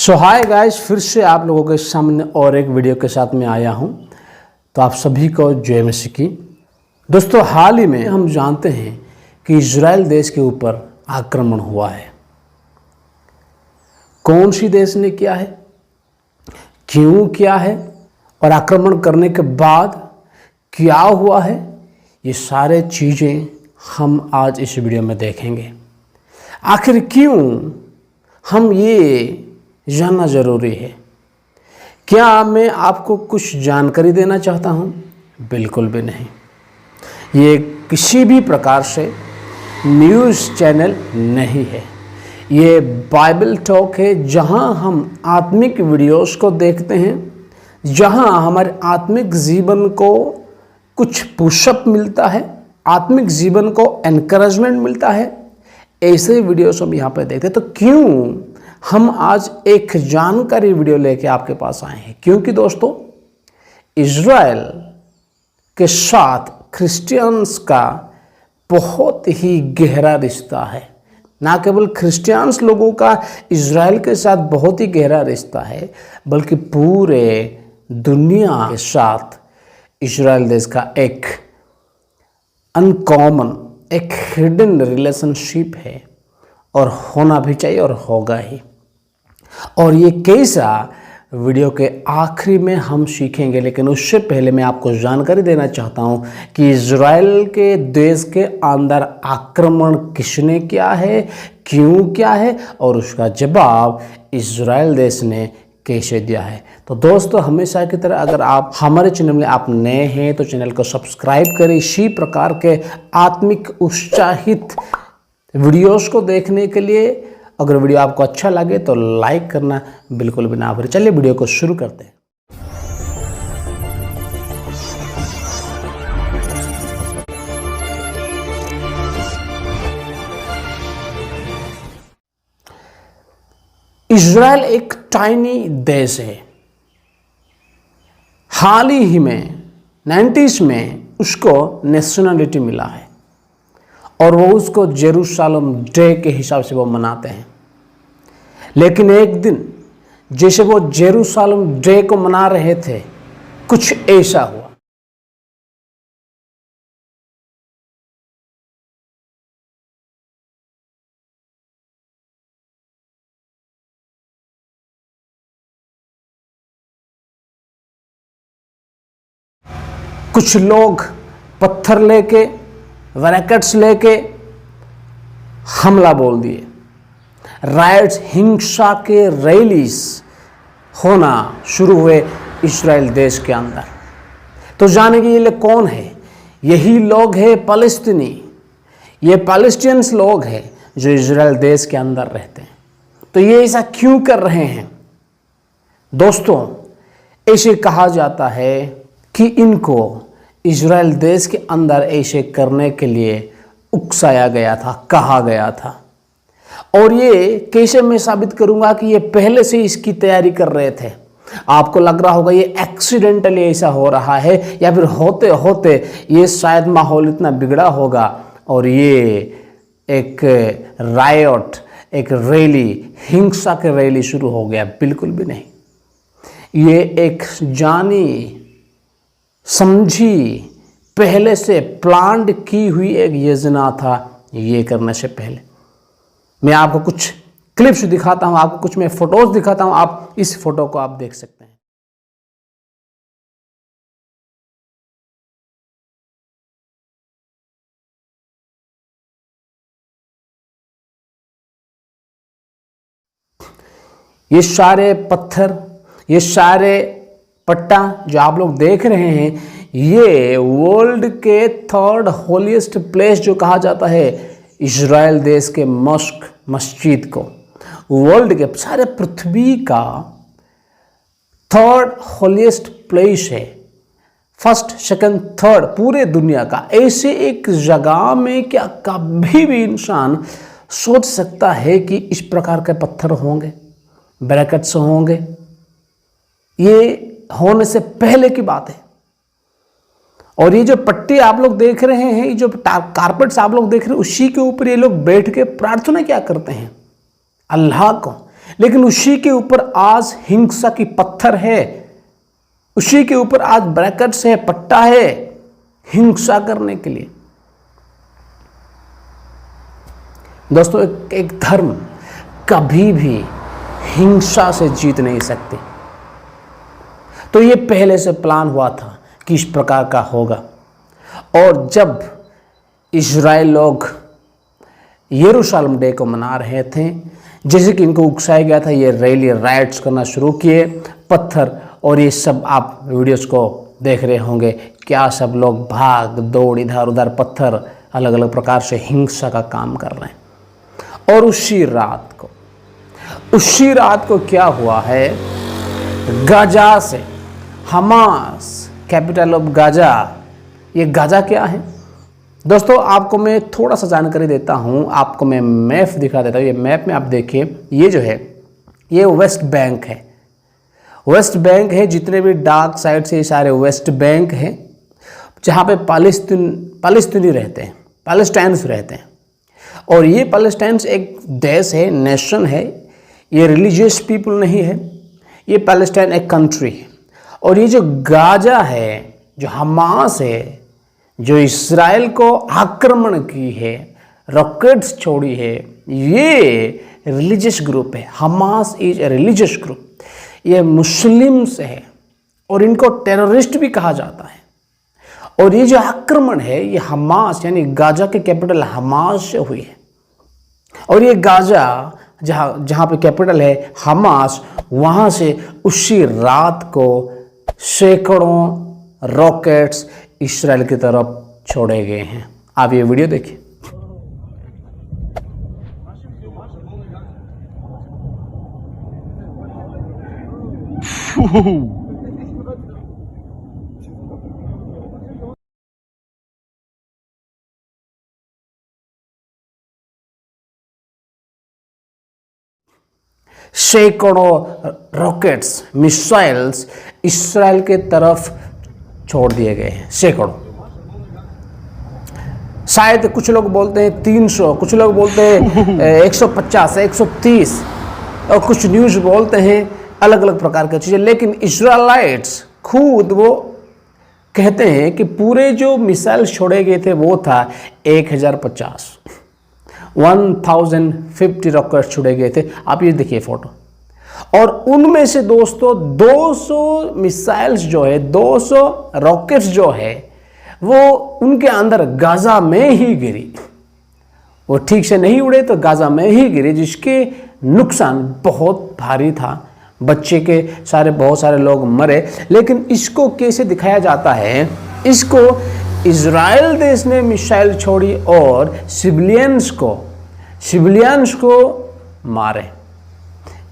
सो hi guys, फिर से आप लोगों के सामने और एक वीडियो के साथ में आया हूं। तो आप सभी को जय मसीह की। दोस्तों, हाल ही में हम जानते हैं कि इजराइल देश के ऊपर आक्रमण हुआ है। कौन सी देश ने किया है, क्यों किया है और आक्रमण करने के बाद क्या हुआ है, ये सारे चीज़ें हम आज इस वीडियो में देखेंगे। आखिर क्यों हम ये जानना ज़रूरी है। क्या मैं आपको कुछ जानकारी देना चाहता हूँ? बिल्कुल भी नहीं। ये किसी भी प्रकार से न्यूज़ चैनल नहीं है। ये बाइबल टॉक है, जहाँ हम आत्मिक वीडियोस को देखते हैं, जहाँ हमारे आत्मिक जीवन को कुछ पुशअप मिलता है, आत्मिक जीवन को एनकरेजमेंट मिलता है। ऐसे वीडियोस हम यहाँ पे देखते हैं। तो क्यों हम आज एक जानकारी वीडियो लेके आपके पास आए हैं? क्योंकि दोस्तों, इजराइल के साथ क्रिश्चियंस का बहुत ही गहरा रिश्ता है। ना केवल क्रिश्चियंस लोगों का इजराइल के साथ बहुत ही गहरा रिश्ता है, बल्कि पूरे दुनिया के साथ इजराइल देश का एक अनकॉमन, एक हिडन रिलेशनशिप है और होना भी चाहिए और होगा ही। और ये कैसा, वीडियो के आखिरी में हम सीखेंगे। लेकिन उससे पहले मैं आपको जानकारी देना चाहता हूँ कि इजराइल के देश के अंदर आक्रमण किसने किया है, क्यों किया है और उसका जवाब इजराइल देश ने कैसे दिया है। तो दोस्तों, हमेशा की तरह अगर आप हमारे चैनल में आप नए हैं तो चैनल को सब्सक्राइब करें। इसी प्रकार के आत्मिक उत्साहित वीडियोस को देखने के लिए अगर वीडियो आपको अच्छा लगे तो लाइक करना बिल्कुल भी ना भूलें। चलिए वीडियो को शुरू करते हैं। इजराइल एक टाइनी देश है। हाल ही में 90s में उसको नेशनलिटी मिला है और वो उसको जेरूशलेम डे के हिसाब से वो मनाते हैं। लेकिन एक दिन जैसे वो जेरूशलेम डे को मना रहे थे, कुछ ऐसा हुआ। कुछ लोग पत्थर लेके, रैकेट्स लेके हमला बोल दिए। राइट्स, हिंसा के रैलीज होना शुरू हुए इजराइल देश के अंदर। तो जानेंगे ये लोग कौन है। यही लोग हैं फलस्तीनी। ये पैलेस्टीनियंस लोग हैं जो इजराइल देश के अंदर रहते हैं। तो ये ऐसा क्यों कर रहे हैं? दोस्तों, ऐसे कहा जाता है कि इनको इजराइल देश के अंदर ऐसे करने के लिए उकसाया गया था, कहा गया था। और ये कैसे मैं साबित करूंगा कि ये पहले से इसकी तैयारी कर रहे थे। आपको लग रहा होगा ये एक्सीडेंटली ऐसा हो रहा है, या फिर होते होते ये शायद माहौल इतना बिगड़ा होगा और ये एक रायट, एक रैली, हिंसा की रैली शुरू हो गया। बिल्कुल भी नहीं। ये एक जानी समझी, पहले से प्लान्ड की हुई एक योजना था। ये करने से पहले मैं आपको कुछ क्लिप्स दिखाता हूं, आपको कुछ मैं फोटोज दिखाता हूं। आप इस फोटो को आप देख सकते हैं। ये सारे पत्थर, ये सारे पट्टा जो आप लोग देख रहे हैं, ये वर्ल्ड के थर्ड होलीस्ट प्लेस जो कहा जाता है इजराइल देश के मस्क, मस्जिद को, वर्ल्ड के सारे पृथ्वी का थर्ड होलीस्ट प्लेस है। फर्स्ट, सेकंड, थर्ड पूरे दुनिया का। ऐसे एक जगह में क्या कभी भी इंसान सोच सकता है कि इस प्रकार के पत्थर होंगे, ब्रैकेट्स होंगे? ये होने से पहले की बात है। और ये जो पट्टी आप लोग देख रहे हैं, ये जो कारपेट्स आप लोग देख रहे हैं, उसी के ऊपर ये लोग बैठ के प्रार्थना क्या करते हैं? अल्लाह को। लेकिन उसी के ऊपर आज हिंसा की पत्थर है, उसी के ऊपर आज ब्रैकेट्स है, पट्टा है हिंसा करने के लिए। दोस्तों, एक धर्म कभी भी हिंसा से जीत नहीं सकते। तो ये पहले से प्लान हुआ था कि इस प्रकार का होगा। और जब इजराइल लोग यरूशलेम डे को मना रहे थे, जैसे कि इनको उकसाया गया था, ये रैली राइट्स करना शुरू किए, पत्थर और ये सब आप वीडियोस को देख रहे होंगे, क्या सब लोग भाग दौड़ इधर उधर पत्थर अलग अलग प्रकार से हिंसा का काम कर रहे हैं। और उसी रात को क्या हुआ है, गाजा से, हमास कैपिटल ऑफ गाजा, ये गाजा क्या है दोस्तों, आपको मैं थोड़ा सा जानकारी देता हूँ, आपको मैं मैप दिखा देता हूँ। ये मैप में आप देखिए, ये जो है ये वेस्ट बैंक है, वेस्ट बैंक है, जितने भी डार्क साइड से ये सारे वेस्ट बैंक हैं, जहाँ पे पालस्तीनी रहते हैं, पैलेस्टाइन्स रहते हैं। और ये पैलेस्टाइन्स एक देश है, नेशन है, ये रिलीजियस पीपल नहीं है, ये पैलेस्टाइन एक कंट्री है। और ये जो गाजा है, जो हमास है, जो इस्राएल को आक्रमण की है, रॉकेट्स छोड़ी है, ये रिलीजियस ग्रुप है। Hamas is a religious group, ये मुस्लिम्स है और इनको टेररिस्ट भी कहा जाता है। और ये जो आक्रमण है, ये हमास यानी गाजा के कैपिटल हमास से हुई है। और ये गाजा जहाँ पे कैपिटल है हमास, वहाँ से उसी रात को सैकड़ों रॉकेट्स इस्राएल की तरफ छोड़े गए हैं। आप ये वीडियो देखिए। सैकड़ों रॉकेट्स, मिसाइल्स इस्राएल के तरफ छोड़ दिए गए हैं, सैकड़ों। शायद कुछ लोग बोलते हैं 300, कुछ लोग बोलते हैं 150, 130, और कुछ न्यूज़ बोलते हैं अलग अलग प्रकार की चीज़ें। लेकिन इजराइलाइट्स खुद वो कहते हैं कि पूरे जो मिसाइल छोड़े गए थे वो था 1050, 1050 रॉकेट छोड़े गए थे। आप ये देखिए फोटो। और उनमें से दोस्तों 200 मिसाइल्स जो है, 200 रॉकेट्स जो है, वो उनके अंदर गाजा में ही गिरी। वो ठीक से नहीं उड़े तो गाजा में ही गिरे, जिसके नुकसान बहुत भारी था। बच्चे के बहुत सारे लोग मरे। लेकिन इसको कैसे दिखाया जाता है, इसको इजराइल देश ने मिसाइल छोड़ी और सिविलियंस को मारे।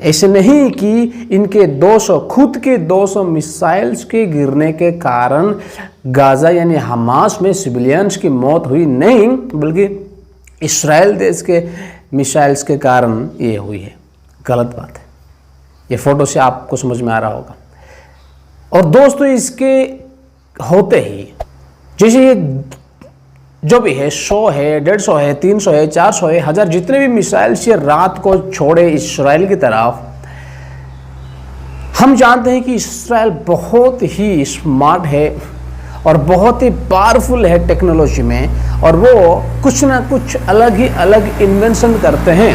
ऐसे नहीं कि इनके 200 खुद के 200 मिसाइल्स के गिरने के कारण गाजा यानी हमास में सिविलियंस की मौत हुई नहीं, बल्कि इस्राएल देश के मिसाइल्स के कारण ये हुई है। गलत बात है। ये फोटो से आपको समझ में आ रहा होगा। और दोस्तों, इसके होते ही जैसे ये जो भी है 100 है, 150 है, 300 है, 400 है, 1000, जितने भी मिसाइल्स ये रात को छोड़े इस्राएल की तरफ, हम जानते हैं कि इस्राएल बहुत ही स्मार्ट है और बहुत ही पावरफुल है टेक्नोलॉजी में, और वो कुछ ना कुछ अलग इन्वेंशन करते हैं।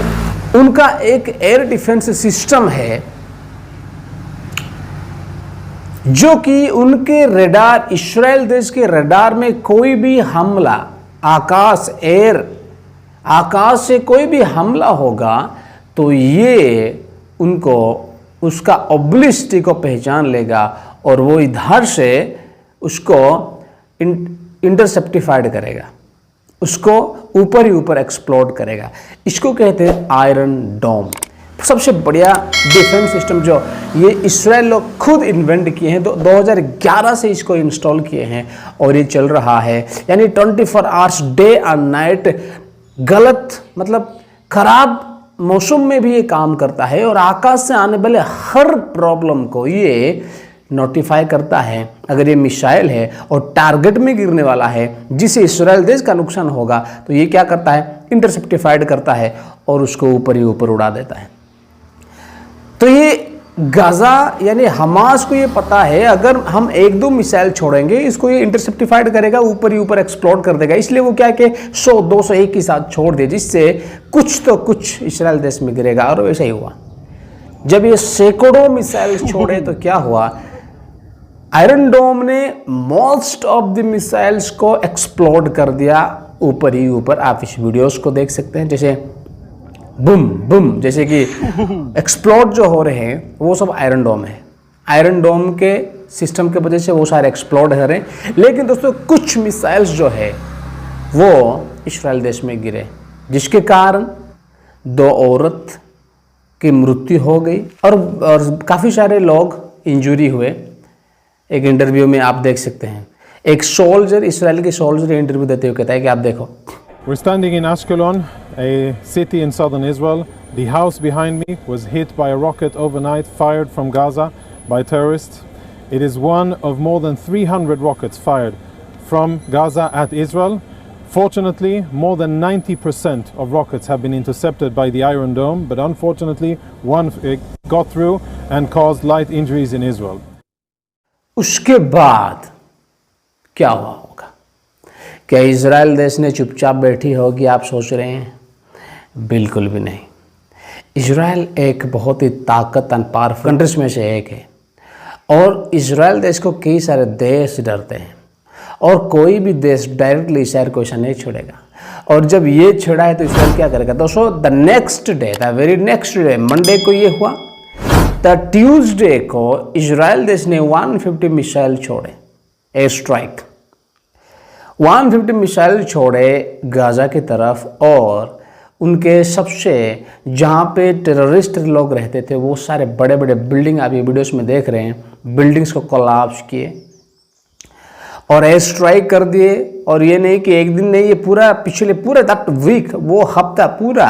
उनका एक एयर डिफेंस सिस्टम है जो कि उनके रडार, इस्राएल देश के रडार में कोई भी हमला, आकाश से कोई भी हमला होगा तो ये उनको उसका ऑब्लिसिटी को पहचान लेगा और वो इधर से उसको इंटरसेप्टिफाइड करेगा, उसको ऊपर ही ऊपर एक्सप्लोड करेगा। इसको कहते हैं आयरन डोम। सबसे बढ़िया डिफेंस सिस्टम जो ये इस्राएल लोग खुद इन्वेंट किए हैं, 2011 से इसको इंस्टॉल किए हैं और ये चल रहा है। यानी 24 आवर्स डे और नाइट, गलत मतलब खराब मौसम में भी ये काम करता है और आकाश से आने वाले हर प्रॉब्लम को ये नोटिफाई करता है। अगर ये मिसाइल है और टारगेट में गिरने वाला है जिससे इस्राएल देश का नुकसान होगा, तो ये क्या करता है, इंटरसेप्टिफाइड करता है और उसको ऊपर ही ऊपर उड़ा देता है। तो ये गाजा यानी हमास को ये पता है अगर हम 1-2 मिसाइल छोड़ेंगे इसको ये इंटरसेप्टिफाइड करेगा, ऊपर ही ऊपर एक्सप्लोड कर देगा। इसलिए वो क्या कि 100-200 एक ही साथ छोड़ दे, जिससे कुछ तो कुछ इस्राएल देश में गिरेगा। और वैसा ही हुआ। जब ये सैकड़ों मिसाइल छोड़े तो क्या हुआ, आयरन डोम ने मोस्ट ऑफ द मिसाइल्स को एक्सप्लोड कर दिया ऊपर ही ऊपर। आप इस वीडियोस को देख सकते हैं, जैसे बुम बुम जैसे कि एक्सप्लोड जो हो रहे हैं वो सब आयरन डोम है। आयरन डोम के सिस्टम के वजह से वो सारे एक्सप्लोड हो रहे हैं। लेकिन दोस्तों कुछ मिसाइल्स जो है वो इस्राएल देश में गिरे, जिसके कारण 2 औरत की मृत्यु हो गई और काफ़ी सारे लोग इंजरी हुए। एक इंटरव्यू में आप देख सकते हैं, एक सोल्जर, इस्राएल के सोल्जर इंटरव्यू देते हुए कहता है कि आप देखो, We're standing in Ashkelon, a city in southern Israel. The house behind me was hit by a rocket overnight fired from Gaza by terrorists. It is one of more than 300 rockets fired from Gaza at Israel. Fortunately, more than 90% of rockets have been intercepted by the Iron Dome, but unfortunately, one got through and caused light injuries in Israel. उसके बाद क्या हुआ होगा? क्या Israel देश ने चुपचाप बैठी होगी, आप सोच रहे हैं? बिल्कुल भी नहीं। इजराइल एक बहुत ही ताकत एंड पावरफुल कंट्रीज में से एक है और इजराइल देश को कई सारे देश डरते हैं और कोई भी देश डायरेक्टली इजराइल को ऐसा नहीं छोड़ेगा। और जब ये छेड़ा है तो इजराइल क्या करेगा दोस्तों? The next day, the very next day, Monday को ये हुआ। द ट्यूसडे को इजराइल देश ने 150 मिसाइल छोड़े, एयर स्ट्राइक 150 मिसाइल छोड़े गाजा की तरफ। और उनके सबसे जहाँ पे टेररिस्ट लोग रहते थे वो सारे बड़े बड़े बिल्डिंग, आप ये वीडियोस में देख रहे हैं, बिल्डिंग्स को कोलैप्स किए और एयर स्ट्राइक कर दिए। और ये नहीं कि एक दिन नहीं, ये पूरा पिछले पूरे दैट वीक, वो हफ्ता पूरा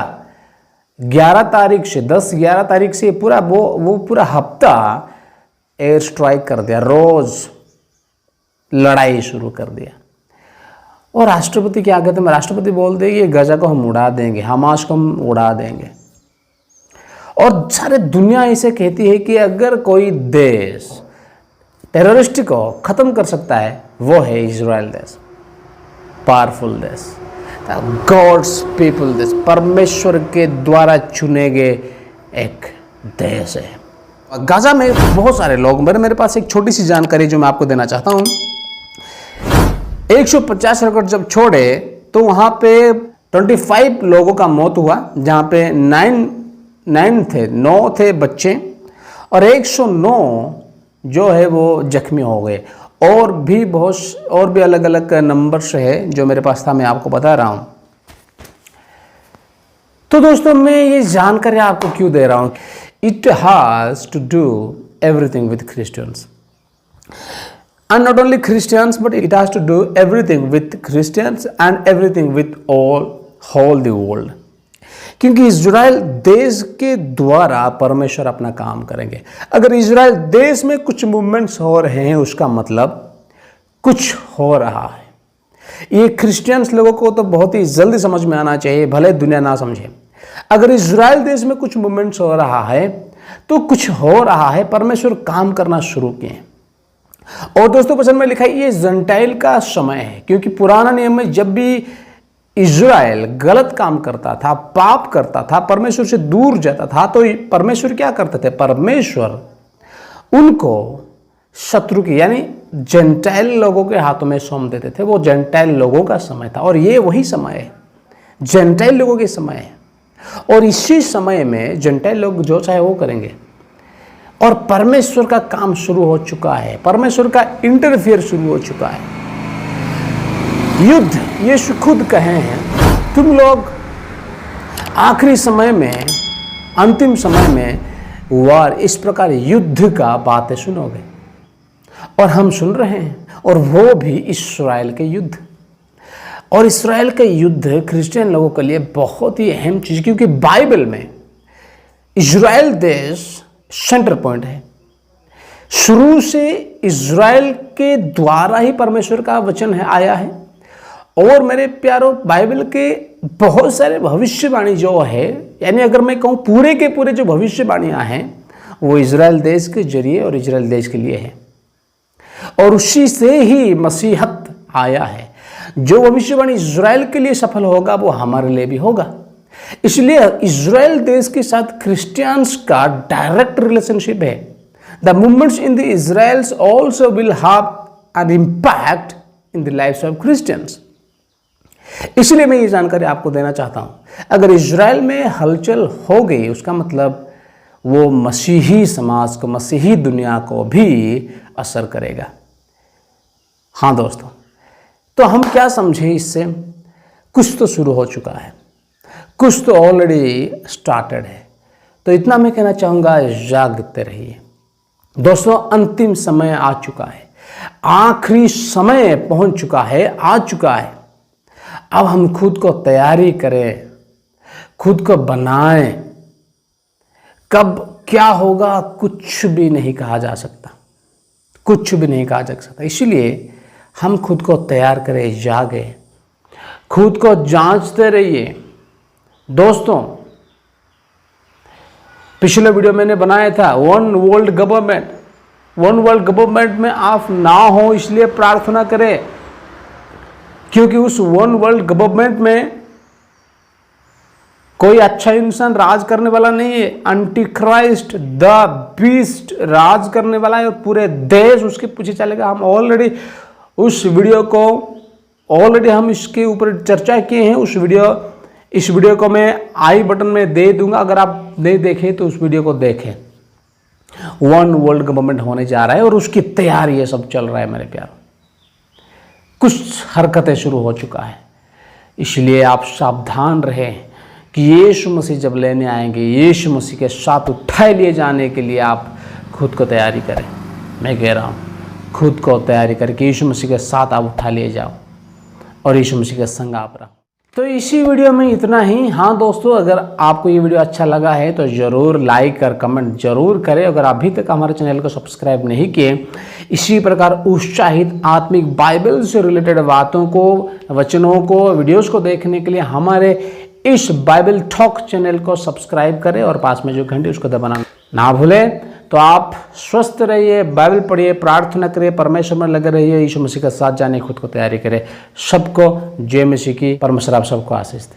11 तारीख से 10-11 तारीख से पूरा वो पूरा हफ्ता एयर स्ट्राइक कर दिया, रोज लड़ाई शुरू कर दिया। और राष्ट्रपति क्या कहते हैं? राष्ट्रपति बोल दे ये गाजा को हम उड़ा देंगे, हमास को हम उड़ा देंगे। और सारे दुनिया इसे कहती है कि अगर कोई देश टेररिस्ट को ख़त्म कर सकता है वो है इजराइल देश, पावरफुल देश, गॉड्स पीपल देश, परमेश्वर के द्वारा चुने गए एक देश है। गाजा में बहुत सारे लोग, मेरे पास एक छोटी सी जानकारी जो मैं आपको देना चाहता हूँ। 150 रॉकेट जब छोड़े तो वहाँ पे 25 लोगों का मौत हुआ, जहाँ पे 9 थे बच्चे और 109 जो है वो जख्मी हो गए। और भी अलग अलग नंबर्स है जो मेरे पास था, मैं आपको बता रहा हूँ। तो दोस्तों मैं ये जानकारी आपको क्यों दे रहा हूँ? It has to do everything with Christians and not only Christians, but it has to do everything with Christians and everything with whole the world. क्योंकि इजराइल देश के द्वारा परमेश्वर अपना काम करेंगे। अगर इजराइल देश में कुछ मूवमेंट्स हो रहे हैं उसका मतलब कुछ हो रहा है। ये क्रिश्चियंस लोगों को तो बहुत ही जल्दी समझ में आना चाहिए, भले दुनिया ना समझे। अगर इजराइल देश में कुछ मूवमेंट्स हो रहा है तो कुछ हो रहा है, परमेश्वर काम करना शुरू किए। और दोस्तों वचन में लिखा है ये जंटाइल का समय है, क्योंकि पुराना नियम में जब भी इजराइल गलत काम करता था, पाप करता था, परमेश्वर से दूर जाता था, तो परमेश्वर क्या करते थे? परमेश्वर उनको शत्रु की यानी जेंटाइल लोगों के हाथों में सौंप देते थे। वो जेंटाइल लोगों का समय था और ये वही समय है, जेंटाइल लोगों के समय है। और इसी समय में जेंटाइल लोग जो चाहे वो करेंगे और परमेश्वर का काम शुरू हो चुका है, परमेश्वर का इंटरफियर शुरू हो चुका है। युद्ध, यीशु खुद कहे हैं, तुम लोग आखिरी समय में, अंतिम समय में वार, इस प्रकार युद्ध का बातें सुनोगे। और हम सुन रहे हैं, और वो भी इस्राएल के युद्ध। और इस्राएल के युद्ध क्रिश्चियन लोगों के लिए बहुत ही अहम चीज़, क्योंकि बाइबल में इजराइल देश सेंटर पॉइंट है। शुरू से इजराइल के द्वारा ही परमेश्वर का वचन है आया है। और मेरे प्यारों, बाइबल के बहुत सारे भविष्यवाणी जो है, यानी अगर मैं कहूँ पूरे के पूरे जो भविष्यवाणियाँ हैं वो इज़राइल देश के जरिए और इज़राइल देश के लिए है, और उसी से ही मसीहत आया है। जो भविष्यवाणी इज़राइल के लिए सफल होगा वो हमारे लिए भी होगा। इसलिए इज़राइल देश के साथ क्रिश्चियंस का डायरेक्ट रिलेशनशिप है। The movements in the Israels also will have an impact in the lifes of Christians. इसलिए मैं ये जानकारी आपको देना चाहता हूँ, अगर इज़राइल में हलचल हो गई उसका मतलब वो मसीही समाज को, मसीही दुनिया को भी असर करेगा। हाँ दोस्तों, तो हम क्या समझे इससे? कुछ तो शुरू हो चुका है, कुछ तो ऑलरेडी स्टार्टेड है। तो इतना मैं कहना चाहूँगा, जागते रहिए दोस्तों। अंतिम समय आ चुका है, आखिरी समय पहुँच चुका है, आ चुका है। अब हम खुद को तैयारी करें, खुद को बनाएं। कब क्या होगा कुछ भी नहीं कहा जा सकता, कुछ भी नहीं कहा जा सकता। इसलिए हम खुद को तैयार करें, जागे, खुद को जांचते रहिए दोस्तों। पिछले वीडियो मैंने बनाया था one world government. One world government में आप ना हो इसलिए प्रार्थना करें, क्योंकि उस वन वर्ल्ड गवर्नमेंट में कोई अच्छा इंसान राज करने वाला नहीं है। एंटी क्राइस्ट द बीस्ट राज करने वाला है और पूरे देश उसके पीछे चलेगा। हम ऑलरेडी उस वीडियो को हम इसके ऊपर चर्चा किए हैं। इस वीडियो को मैं आई बटन में दे दूंगा, अगर आप नहीं देखें तो उस वीडियो को देखें। वन वर्ल्ड गवर्नमेंट होने जा रहा है और उसकी तैयारी ये सब चल रहा है मेरे प्यारों। कुछ हरकतें शुरू हो चुका है, इसलिए आप सावधान रहें कि यीशु मसीह जब लेने आएंगे, यीशु मसीह के साथ उठाए लिए जाने के लिए आप खुद को तैयारी करें। मैं कह रहा हूँ, खुद को तैयारी करके यीशु मसीह के साथ आप उठा लिए जाओ और यीशु मसीह के संग आप रहो। तो इसी वीडियो में इतना ही। हाँ दोस्तों, अगर आपको ये वीडियो अच्छा लगा है तो ज़रूर लाइक और कमेंट जरूर करें। अगर अभी तक हमारे चैनल को सब्सक्राइब नहीं किए, इसी प्रकार उत्साहित आत्मिक बाइबल से रिलेटेड बातों को, वचनों को, वीडियोस को देखने के लिए हमारे इस बाइबल टॉक चैनल को सब्सक्राइब करें और पास में जो घंटी उसको दबाना ना भूलें। तो आप स्वस्थ रहिए, बाइबल पढ़िए, प्रार्थना करिए, परमेश्वर में लगे रहिए, यीशु मसीह के साथ जाने खुद को तैयारी करें। सबको जय मसीह की, परमेश्वर आप सबको आशीष दे।